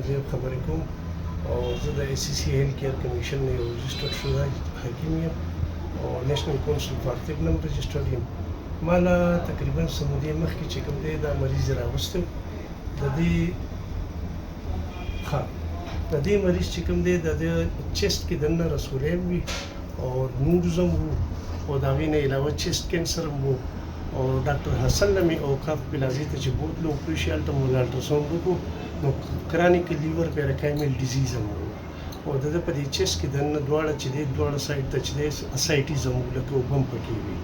زه خبرې کوم او زه د ACC هیلث کیر کمیشن نه یو رجسټرډ شوی حکیم یم او نېشنل کونسل فار طب نه رجسټرډ یم. ما له تقریبا څه مودې مخکې چې کوم دی دا مریض راوستی د دې مریض چې کوم دی د چیسټ کې دننه رسولین وي او نوډزم وو او د هغې نه علاوه چیسټ کینسر هم وو او ډاکټر حسن نه مې اوقاف پلازې ته چې بوتلو اوپریشن هلته مو الټراساونډ وکړو نو کرانیک لیور پیراکایمل ډیزیز هم وو او د ده په دې چیسټ کې دننه دواړه چې دی دواړه سایډ ته چې دی اسایټیز هم وو لکه اوبه هم پکې وي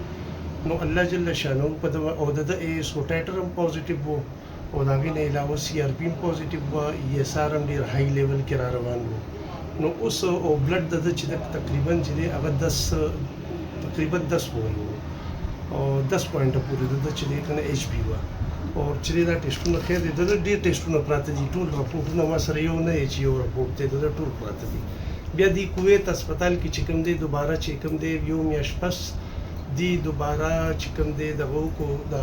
نو الله جل شانه په دغه او د ASO ټایټر هم پوزیټیو وو او د هغې نه علاوه CRP هم پوزیټیو وه ESR هم ډېر هائی لیول کې را روان وو نو اوس او بلډ د ده چې تقریبا چې دی هغه 10 وایو او 10 پوینټه پورې د ده چې دی که نه HB وه او چې دی دا ټیسټونه خیر دی د ده ډېر ټیسټونه پراته دي ټول رپورټونه ما سره یو نه دی چې یو رپورټ دی د ده ټول پراته دي. بیا دی کویت هسپتال کې چې کوم دی دوباره چې کوم دی یو میاشت پس دی دوباره چې کوم دی دغه وکړو د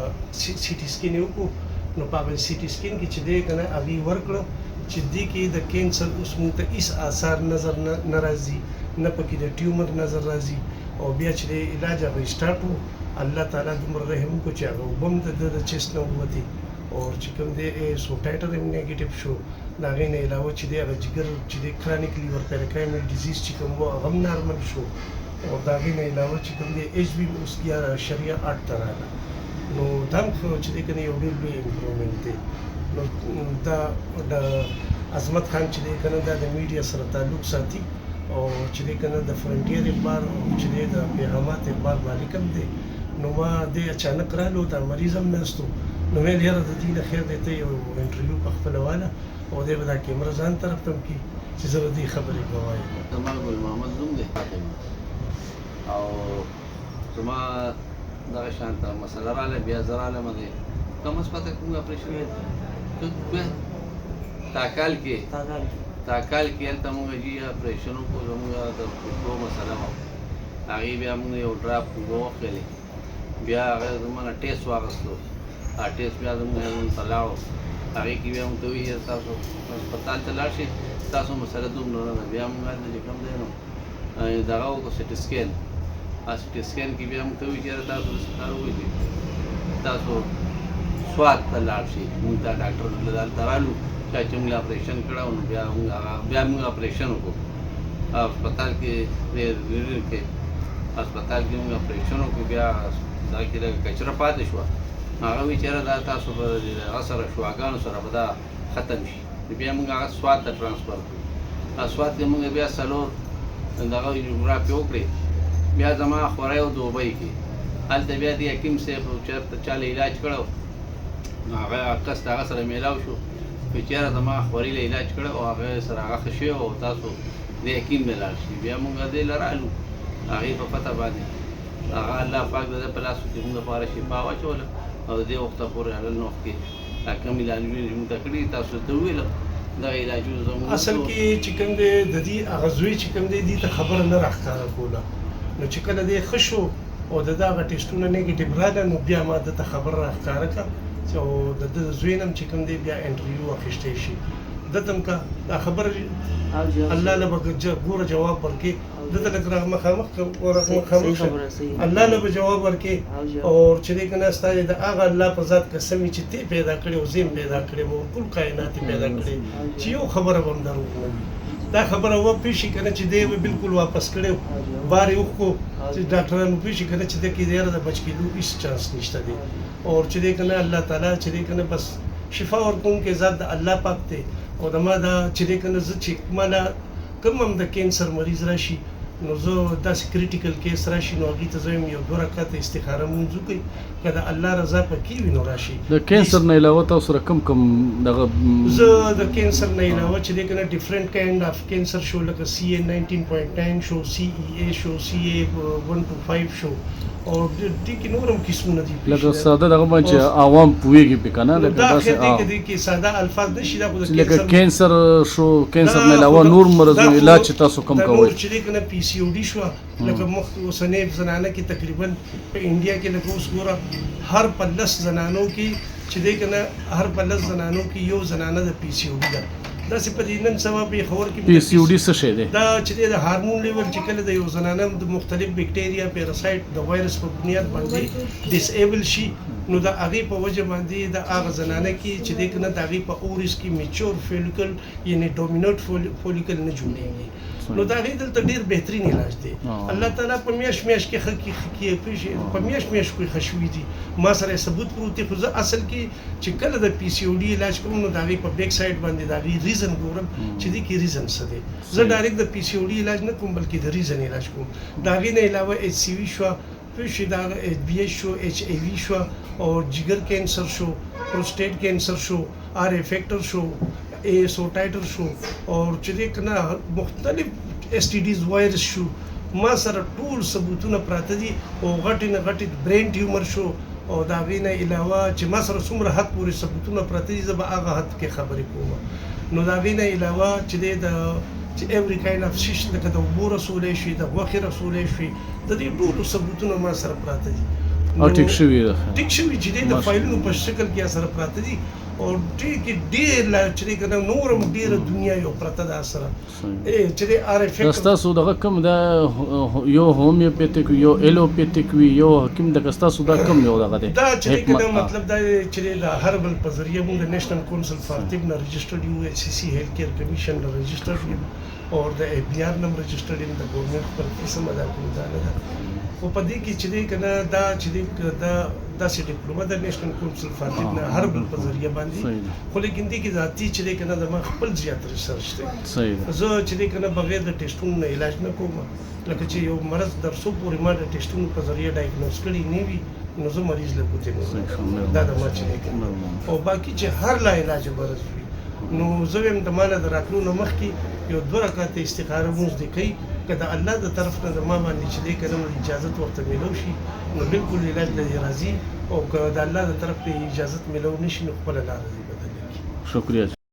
سی ټي سکین یې وکړو نو په هغه سی ټي سکین کې چې دی که نه هغې ورکړه چې دې کې د کینسر اوس موږ ته هېڅ آثار نظر نه راځي نه پکې د ټیومر نظر راځي او بیا چې دی علاج هغه سټارټ وو الله تعالی دومره رحم وکړو چې هغه اوبه هم د چیسټ نه ووتې او چې کوم دی ASO ټایټر هم نیګیټیو شو د هغې نه علاوه چې دی هغه جګر چې دی کرانیک لیور پیراکایمل ډیزیز چې کوم وو هغه هم نارمل شو او د هغې نه علاوه چې کوم دی HB اوس 11.8 ته راغله نو دا هم چې دی که نه یو ډېر لوی امپرومنټ دی. نو دا د عظمت خان چې دی که نه دا د میډیا سره تعلق ساتي او چې دی که نه د فرنټیر اخبار او چې دی د پیغامات اخبار مالک هم دی نو ما دی اچانک رالو دا مریض هم ناست و نو ویل یاره د دې نه خیر دی ته یو انټرویو په خپله واله او دی به دا کیمره ځان طرف ته هم کړي چې زه به دې خبرې ګواه یم. زما ګل محمد نوم دی او زما دغه شانته مسله راغله بیا زه رالم دی کم از پته کوم اپریشن تاکال کې هلته مونږ جي اپریشن وکړو زمونږ د پښتو مسله وه هغې بیا مونږ یو ډراپ اوبه وخېلې بیا هغه زمونږ ټیسټ واخیستلو هغه ټیسټ بیا زمونږ ته لاړو هغې کې بیا مونږ ته وویل تاسو هسپتال ته لاړ شئ تاسو مسله دومره نه ده بیا مونږ هلته چې کوم دی نو دغه وکړو سټي سکین سټي سکین کې بیا مونږ ته وویل چې یاره تاسو هسپتال ووایي چې تاسو سوات ته لاړ شئ مونږ ته ډاکټر دلته رالو چا چې موږ اپریشن کړی نو بیا موږ اپریشن وکړو هسپتال کې موږ اپریشن وکړو بیا دا کې لږ کچره پاتې شوه هغه وایي چې یاره دا تاسو به هغه سره شواګانو سره به دا ختم شي بیا موږ هغه سوات ته ټرانسفر کړو سوات کې موږ بیا څلور دغه انجیوګرافي وکړې بیا زما خوری و دوبۍ کې هلته بیا د حکیم صاحب چېرته چا له علاج کړی نو هغه کس د هغه سره میلاو شو وایي چې یاره زما خوري له علاج کړی او هغه سره هغه ښه شوی او تاسو د حکیم ته لاړ شئ بیا موږ دې له رالو هغې په پته باندې هغه الله پاک د ده په لاسو کې موږ لپاره شفا واچوله او د دې وخته پورې هغه وخت کې دا کوم علاجونه چې موږ ته کړي تاسو ته وویلم دغه علاجونه زموږ اصل کې چې کوم دی د دې هغه زوی چې کوم دی دې ته خبره نه راښکاره کوله نو چې کله دی ښه شو او د ده هغه ټیسټونه نیګیټیو راغله نو بیا ما ده ته خبره راښکاره کړه او د ده زوی نه هم چې کوم دی بیا انټرویو واخیستی شي ده ته هم که دا خبره الله له به ګوره جواب ورکړي ده ته لږ مخامخ الله له به جواب ورکړي او چې دی که نه ستا د هغه الله په ذات قسم وي چې ته پیدا کړې او زه یم پیدا کړې وم ټول کائنات یې پیدا کړې چې یو خبره به هم دروغ نه وي دا خبره وپوه شي که نه چې دی به بالکل واپس کړی بار یې وښکو چې ډاکټرانو وپوه شي که نه چې ده کې د یاره د بچ کېدو هېڅ چانس نشته دی او چې دی که نه الله تعالی چې دی که نه بس شفا ورکوونکی ذات د الله پاک دی او د ما دا چې دی که نه زه چې ما له کوم هم د کینسر مریض راشي نو زه داسې کریټیکل کیس راشي نو هغې ته زه یم یو 2 رکعته استخاره مونځ وکړئ که د الله رضا پکې وي نو راشي. د کینسر نه علاوه تاسو سره کوم دغه زه د کینسر نه علاوه چې دی که نه ډفرنټ کاینډ اف کینسر شو لکه CA 19.9 شو CEA شو CA 1 to 5 شو او دې کې نور هم قسمونه دي لکه ساده دغه باندې عوام پوهېږي پې که نه لکه داسې دې کې ساده الفاظ نشي دا لکه کینسر شو کینسر نه علاوه نور مرضونو علاج چې تاسو کوم کوئ نور چې دی که نه PCOD شوه لکه مخکې اوسنۍ زنانه کې تقریبا په انډیا کې لکه اوس ګوره هر په 10 زنانو کې چې دی که نه هر په 10 زنانو کې یو زنانه د PCOD ده داسې په دې نن سبا پېښور کې پی سی او ډي څه شی دی؟ دا چې دی د هارمون لیول چې کله د یو زنانه د مختلف بکټیریا پیراسایت د وایرس په بنیاد باندې ډیسایبل شي نو د هغې په وجه باندې د هغه زنانه کې چې دی که نه د هغې په اورس کې میچور فولیکل یعنی ډومینټ فولیکل نه جوړېږي نو د هغې دلته ډېر بهترین علاج دی الله تعالی په میاشت کې ښه کړي په میاشت کې ښه شوي دي ما سره ثبوت پروت دی خو زه اصل کې چې کله د پی سی او ډي علاج کوم نو د هغې په بیک سایډ باندې د هغې ریزن ګورم چې دې کې ریزن څه دی زه ډایرکټ د پی سی او ډي علاج نه کوم بلکې د ریزن علاج کوم د هغې نه علاوه ایچ سی وي شوه پوه دا ایچ بی ایچ شو ایچ ای وي شوه او جگر کینسر شو پروسټیټ کینسر شو آر افیکټر شو اے سوټایټر شو او چې دې که نه مختلف ایس ټي ډیز وایرس شو ما سره ټول ثبوتونه پراته دي او غټې نه غټې برین ټیومر شو او د هغې نه علاوه چې ما سره څومره حد پورې ثبوتونه پراته دي زه به هغه حد کې خبرې کوم نو د هغې نه علاوه چې دی د چې ایوری کاینډ اف شیش لکه د اوبو رسولی شي د غوښې رسولی شي د دې ټولو ثبوتونه ما سره پراته دي او ټیک شوي ده ټیک شوي چې دی د فایلونو په شکل کې سره پراته دي او ډېر لا چې دی که نه نور هم ډېره دنیا یو پرته ده سره چې دی آر دا افیکټ ستاسو دغه کوم دا یو هومیوپیتیک یو ایلوپیتیک وي یو حکیم دغه ستاسو دا کوم یو دغه دی دا چې دی که نه مطلب دا دی چې دی د هربل په ذریعه موږ د نیشنل کونسل فار طب نه رجسټرډ یو ایچ سی سی هیلث کیر کمیشن نه رجسټرډ یم او د اف بی آر نه رجسټرډ یم د ګورنمنټ پر قسم ادا کوم دا نه ده خو په دې کې چې دی که نه دا چې دی دا داسې ډیپلوما د نیشنل کونسل فار طب نه هربل په ذریعه باندې خو لیکن دې کې ذاتي چې دی که نه د ما خپل زیات ریسرچ دی صحیح ده زه چې دی که نه بغیر د ټیسټونو نه علاج نه کوم لکه چې یو مرض در څو پورې ما د ټیسټونو په ذریعه ډایګنوز کړی نه وي نو زه مریض له ګوتې نه دا د ما چې دی که نه او باقي چې هر لا علاج مرض وي نو زه وایم د ما نه د راتلو نه مخکې یو 2 رکعته استخاره مونځ دې کوي که د الله د طرف نه د ما باندې چې دی که نه اجازت ورته میلو شي نو بالکل علاج له دې راځي او که د الله د طرف نه اجازت میلو نه شي نو خپله لاره دې بدله کړي شکریہ